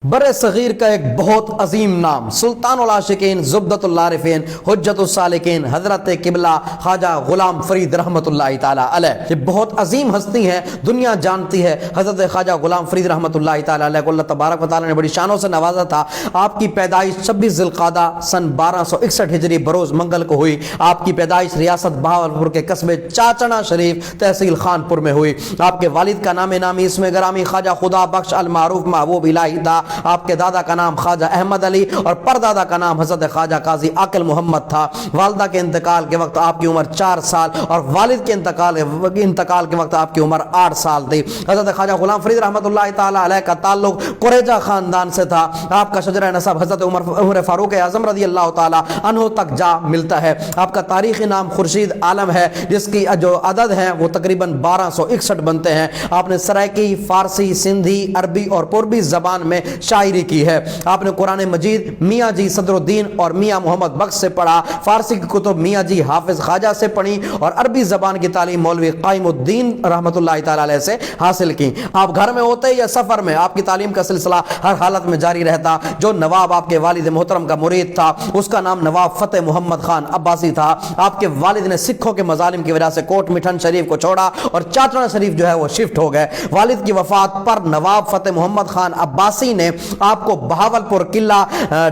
بر صغیر کا ایک بہت عظیم نام سلطان العاشقین زبدۃ العارفین حجت السالکین حضرت قبلہ خواجہ غلام فرید رحمۃ اللہ تعالی علیہ، یہ بہت عظیم ہستی ہیں، دنیا جانتی ہے حضرت خواجہ غلام فرید رحمۃ اللہ تعالی علیہ کو اللہ تبارک و تعالی نے بڑی شانوں سے نوازا تھا۔ آپ کی پیدائش 26 ذی القعدہ سن 1261 ہجری بروز منگل کو ہوئی۔ آپ کی پیدائش ریاست بہاولپور کے قصبے چاچڑا شریف تحصیل خانپور میں ہوئی۔ آپ کے والد کا نام نامی اسم گرامی خواجہ خدا بخش المعروف محبوب الہی تھا۔ آپ کے دادا کا نام خواجہ احمد علی اور پردادا کا نام حضرت خواجہ قاضی عاقل محمد تھا۔ والدہ کے انتقال کے وقت آپ کی عمر 4 سال اور والد کے انتقال کے وقت آپ کی عمر 8 سال تھی۔ حضرت خواجہ غلام فرید رحمۃ اللہ تعالی علیہ کا تعلق قریجہ خاندان سے تھا۔ آپ کا شجرہ نسب حضرت عمر فاروق اعظم رضی اللہ تعالی عنہ تک جا ملتا ہے۔ آپ کا تاریخی نام خورشید عالم ہے، جس کی جو عدد ہے وہ تقریباً 1261 بنتے ہیں۔ آپ نے سرائکی، فارسی، سندھی، عربی اور پربی زبان میں شاعری کی ہے۔ آپ نے قرآن مجید میاں جی صدر الدین اور میاں محمد بخش سے پڑھا، فارسی کی کتب میاں جی حافظ خواجہ سے پڑھی اور عربی زبان کی تعلیم مولوی قائم الدین رحمۃ اللہ تعالی علیہ سے حاصل کی۔ آپ گھر میں ہوتے یا سفر میں آپ کی تعلیم کا سلسلہ ہر حالت میں جاری رہتا۔ جو نواب آپ کے والد محترم کا مرید تھا اس کا نام نواب فتح محمد خان عباسی تھا۔ آپ کے والد نے سکھوں کے مظالم کی وجہ سے کوٹ مٹھن شریف کو چھوڑا اور چاچڑا شریف جو ہے وہ شفٹ ہو گئے۔ والد کی وفات پر نواب فتح محمد خان عباسی نے آپ کو بہاولپور قلعہ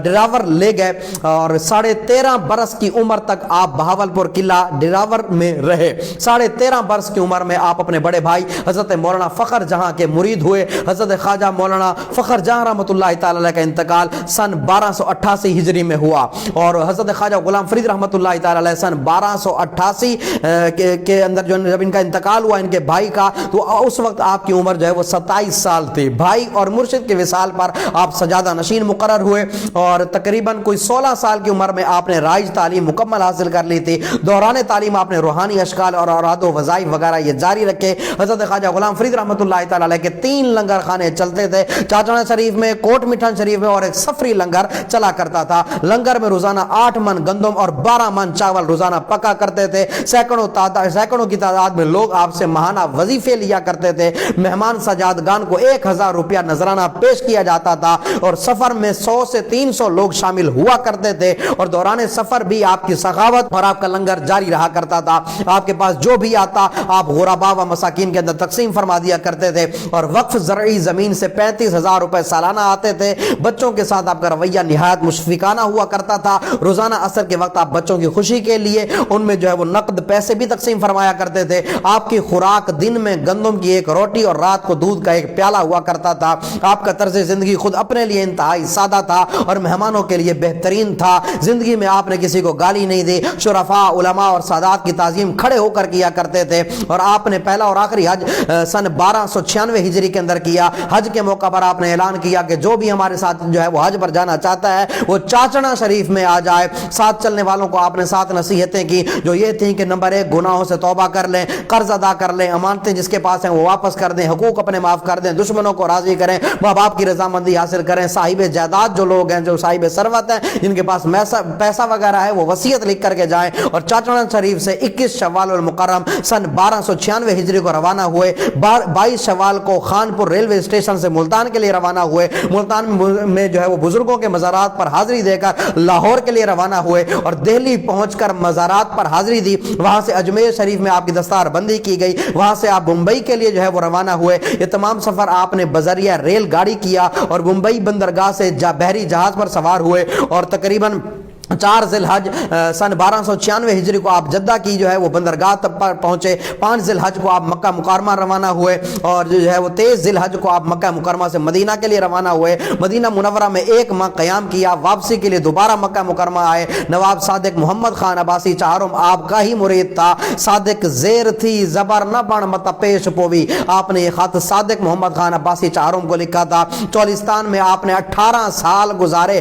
ڈراور لے گئے اور 13.5 برس کی عمر تک آپ بہاولپور قلعہ ڈراور میں رہے۔ 13.5 برس کی عمر میں آپ اپنے بڑے بھائی حضرت مولانا فخر جہاں کے مرید ہوئے۔ حضرت خواجہ مولانا فخر جہاں رحمۃ اللہ تعالی علیہ کا انتقال سن 1288 ہجری میں ہوا اور حضرت خواجہ غلام فرید رحمۃ اللہ تعالی علیہ سن 1288 کے اندر جب ان کا انتقال ہوا ان کے بھائی کا، تو اس وقت آپ کی عمر جو ہے وہ 27 سال تھی۔ بھائی اور مرشد کے وصال پر آپ سجادہ نشین مقرر ہوئے اور تقریباً کوئی 16 سال کی عمر میں آپ نے رائج تعلیم مکمل حاصل کر لی تھی۔ دوران تعلیم آپ نے روحانی اشکال اور اوراد و وظائف وغیرہ یہ جاری رکھے۔ حضرت خواجہ غلام فرید رحمۃ اللہ تعالی علیہ کے 3 لنگر خانے چلتے تھے، چاچڑا شریف میں، کوٹ مٹھن شریف میں اور ایک سفری لنگر چلا کرتا تھا۔ لنگر میں روزانہ 8 من گندم اور 12 من چاول روزانہ پکا کرتے تھے۔ سینکڑوں کی تعداد میں لوگ آپ سے ماہانہ وظیفے لیا کرتے تھے۔ مہمان سجادگان کو 1000 روپیہ نذرانہ پیش کیا جاتا تھا اور سفر میں 100 سے 300 لوگ شامل ہوا کرتے تھے اور دوران سفر بھی آپ کی سخاوت اور آپ کا لنگر جاری رہا کرتا تھا۔ آپ کے پاس جو بھی آتا آپ غرباء و مساکین کے اندر تقسیم فرما دیا کرتے تھے اور وقف زرعی زمین سے 35,000 روپے سالانہ آتے تھے۔ بچوں کے ساتھ آپ کا رویہ نہایت مشفقانہ ہوا کرتا تھا۔ روزانہ عصر کے وقت آپ بچوں کی خوشی کے لیے ان میں جو ہے وہ نقد پیسے بھی تقسیم فرمایا کرتے تھے۔ آپ کی خوراک دن میں گندم کی 1 روٹی اور رات کو دودھ کا 1 پیالہ ہوا کرتا تھا۔ آپ کا طرز زندگی خود اپنے لیے انتہائی سادہ تھا اور مہمانوں کے لیے بہترین تھا۔ زندگی میں آپ نے کسی کو گالی نہیں دی۔ شرفاء، علماء اور سادات کی تعظیم کھڑے ہو کر کیا کرتے تھے اور آپ نے پہلا اور آخری حج سن 1296 ہجری کے اندر کیا۔ حج کے موقع پر آپ نے اعلان کیا کہ جو بھی ہمارے ساتھ جو ہے وہ حج پر جانا چاہتا ہے وہ چاچڑا شریف میں آ جائے۔ ساتھ چلنے والوں کو آپ نے 7 نصیحتیں کی جو یہ تھیں کہ نمبر 1 گناہوں سے توبہ کر لیں، قرض ادا کر لیں، امانتیں جس کے پاس ہیں وہ واپس کر دیں، حقوق اپنے معاف کر دیں، دشمنوں کو راضی کریں، ماں باپ کی رضامندی حاصل کریں، صاحب جائیداد جو لوگ ہیں جو صاحب ثروت ہیں جن کے پاس پیسہ وغیرہ ہے وہ وصیت لکھ کر کے جائیں اور چاچڑا شریف سے 21 شوال المکرم سن 1296 ہجری کو روانہ ہوئے۔ 22 شوال کو خانپور ریلوے اسٹیشن سے ملتان کے لیے روانہ ہوئے۔ ملتان میں جو ہے وہ بزرگوں کے مزارات پر حاضری دے کر لاہور کے لیے روانہ ہوئے اور دہلی پہنچ کر مزارات پر حاضری دی۔ وہاں سے اجمیر شریف میں آپ کی دستار بندی کی گئی۔ وہاں سے آپ ممبئی کے لیے جو ہے وہ روانہ ہوئے۔ یہ تمام سفر آپ نے بذریعہ ریل گاڑی کیا اور ممبئی بندرگاہ سے بحری جہاز پر سوار ہوئے اور تقریباً 4 ذی الحج سن 1296 ہجری کو آپ جدہ کی جو ہے وہ بندرگاہ تک پر پہنچے۔ 5 ذی الحج کو آپ مکہ مکرمہ روانہ ہوئے اور جو ہے وہ 23 ذی الحج کو آپ مکہ مکرمہ سے مدینہ کے لیے روانہ ہوئے۔ مدینہ منورہ میں 1 ماہ قیام کیا۔ واپسی کے لیے دوبارہ مکہ مکرمہ آئے۔ نواب صادق محمد خان عباسی چہارم آپ کا ہی مرید تھا۔ صادق زیر تھی زبر نہ بن مت پیش پوی، آپ نے یہ خط صادق محمد خان عباسی چہارم کو لکھا تھا۔ چولستان میں آپ نے 18 سال گزارے۔